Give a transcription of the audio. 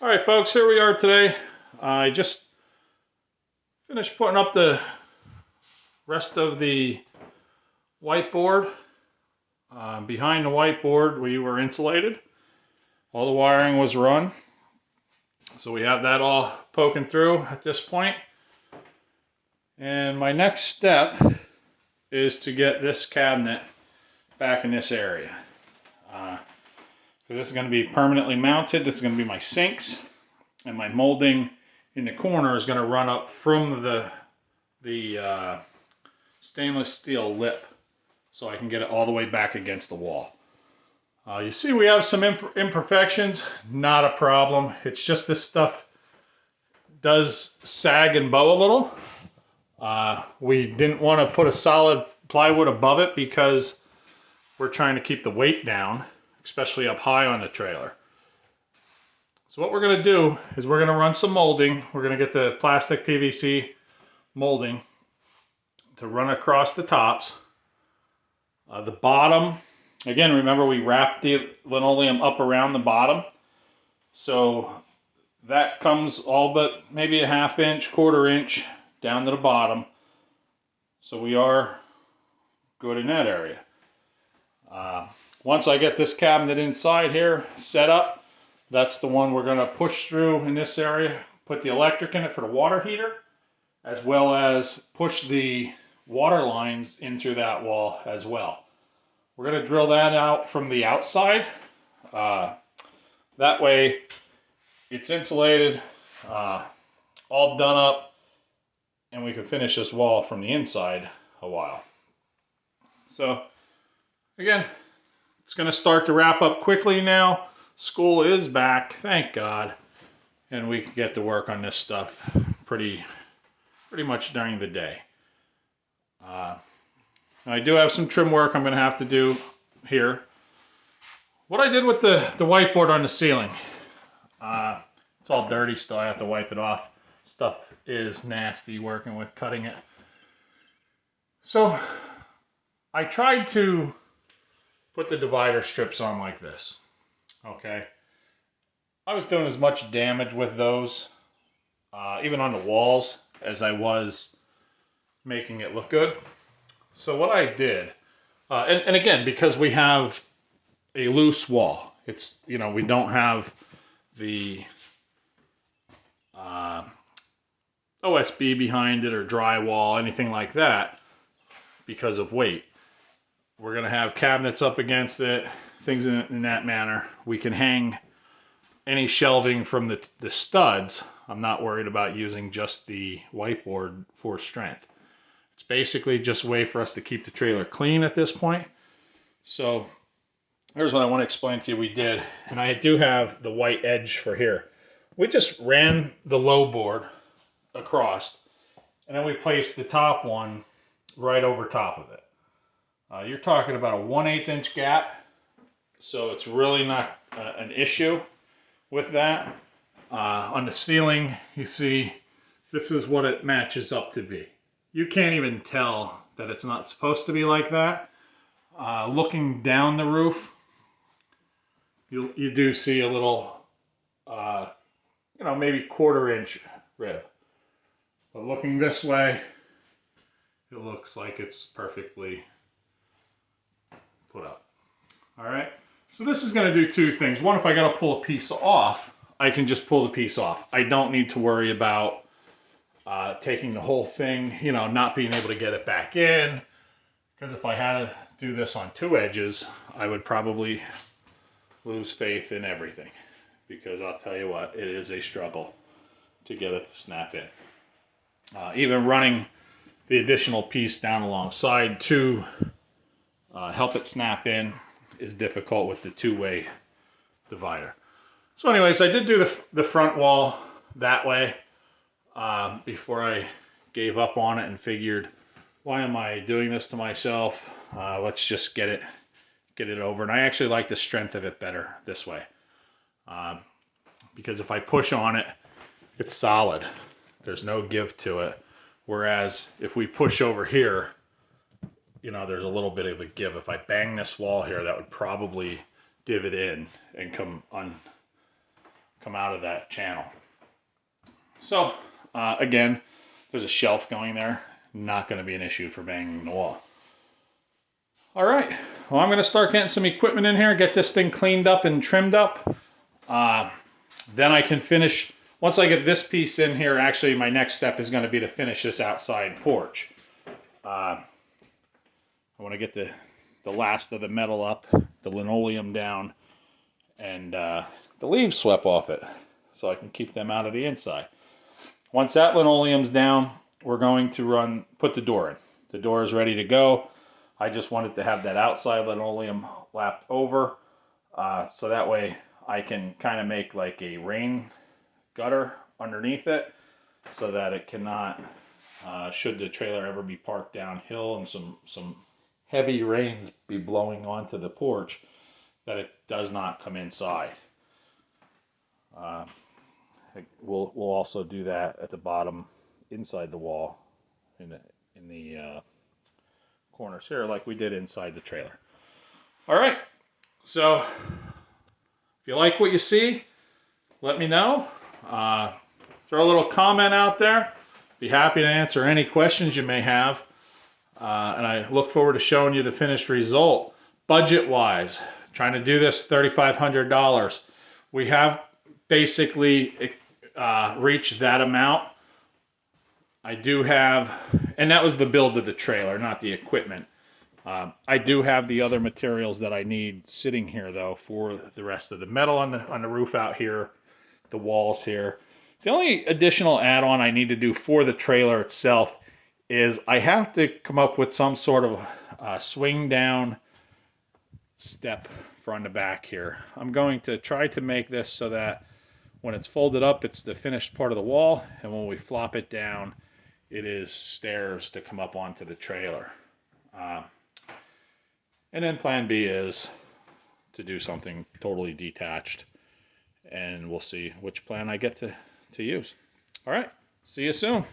All right, folks, here we are today. I just finished putting up the rest of the whiteboard. Behind the whiteboard, we were insulated. All the wiring was run. So we have that all poking through at this point. And my next step is to get this cabinet back in this area. Because this is going to be permanently mounted. This is going to be my sinks. And my molding in the corner is going to run up from the stainless steel lip, so I can get it all the way back against the wall. You see we have some imperfections, not a problem. It's just this stuff does sag and bow a little. We didn't want to put a solid plywood above it because we're trying to keep the weight down, especially up high on the trailer. So what we're going to do is we're going to run some molding. We're going to get the plastic PVC molding to run across the tops. The bottom, again, remember we wrapped the linoleum up around the bottom. So that comes all but maybe a ½ inch, quarter inch down to the bottom. So we are good in that area. Once I get this cabinet inside here set up, that's the one we're going to push through in this area, put the electric in it for the water heater, as well as push the water lines in through that wall as well. We're going to drill that out from the outside. That way it's insulated, all done up, and we can finish this wall from the inside a while. So again, it's going to start to wrap up quickly now. School is back, thank God, and we can get to work on this stuff pretty much during the day. I do have some trim work I'm going to have to do here. What I did with the whiteboard on the ceiling, it's all dirty still, I have to wipe it off. Stuff is nasty working with cutting it. So I tried to put the divider strips on like this. Okay, I was doing as much damage with those, even on the walls, as I was making it look good. So what I did, and again, because we have a loose wall, it's, you know, we don't have the OSB behind it or drywall, anything like that, because of weight. We're going to have cabinets up against it, things in that manner. We can hang any shelving from the studs. I'm not worried about using just the whiteboard for strength. It's basically just a way for us to keep the trailer clean at this point. So here's what I want to explain to you we did. And I do have the white edge for here. We just ran the low board across, and then we placed the top one right over top of it. You're talking about a 1/8 inch gap. So it's really not an issue with that. On the ceiling, you see, this is what it matches up to be. You can't even tell that it's not supposed to be like that. Looking down the roof, you do see a little, you know, maybe quarter inch rib. But looking this way, it looks like it's perfectly put up. All right. So this is going to do two things. One, if I got to pull a piece off, I can just pull the piece off. I don't need to worry about taking the whole thing, you know, not being able to get it back in. Because if I had to do this on two edges, I would probably lose faith in everything. Because I'll tell you what, it is a struggle to get it to snap in. Even running the additional piece down alongside to help it snap in is difficult with the two-way divider. So anyways, I did do the front wall that way before I gave up on it and figured, why am I doing this to myself? Let's just get it over. And I actually like the strength of it better this way. Because if I push on it, it's solid. There's no give to it. Whereas if we push over here, you know, there's a little bit of a give. If I bang this wall here, that would probably divot in and come out of that channel. So again, there's a shelf going there. Not going to be an issue for banging the wall. All right, well, I'm going to start getting some equipment in here, get this thing cleaned up and trimmed up. Then I can finish, once I get this piece in here, actually my next step is going to be to finish this outside porch. I want to get the last of the metal up, the linoleum down, and the leaves swept off it so I can keep them out of the inside. Once that linoleum's down, we're going to put the door in. The door is ready to go. I just wanted to have that outside linoleum lapped over so that way I can kind of make like a rain gutter underneath it so that it cannot, should the trailer ever be parked downhill and some heavy rains be blowing onto the porch, that it does not come inside. We'll also do that at the bottom inside the wall in the corners here like we did inside the trailer. All right, so if you like what you see, let me know. Throw a little comment out there. Be happy to answer any questions you may have. And I look forward to showing you the finished result. Budget-wise, trying to do this $3,500. We have basically reached that amount. I do have, and that was the build of the trailer, not the equipment. I do have the other materials that I need sitting here though for the rest of the metal on the roof out here, the walls here. The only additional add-on I need to do for the trailer itself is I have to come up with some sort of swing down step front to back here. I'm going to try to make this so that when it's folded up, it's the finished part of the wall, and when we flop it down, it is stairs to come up onto the trailer. And then plan B is to do something totally detached, and we'll see which plan I get to use. All right, see you soon.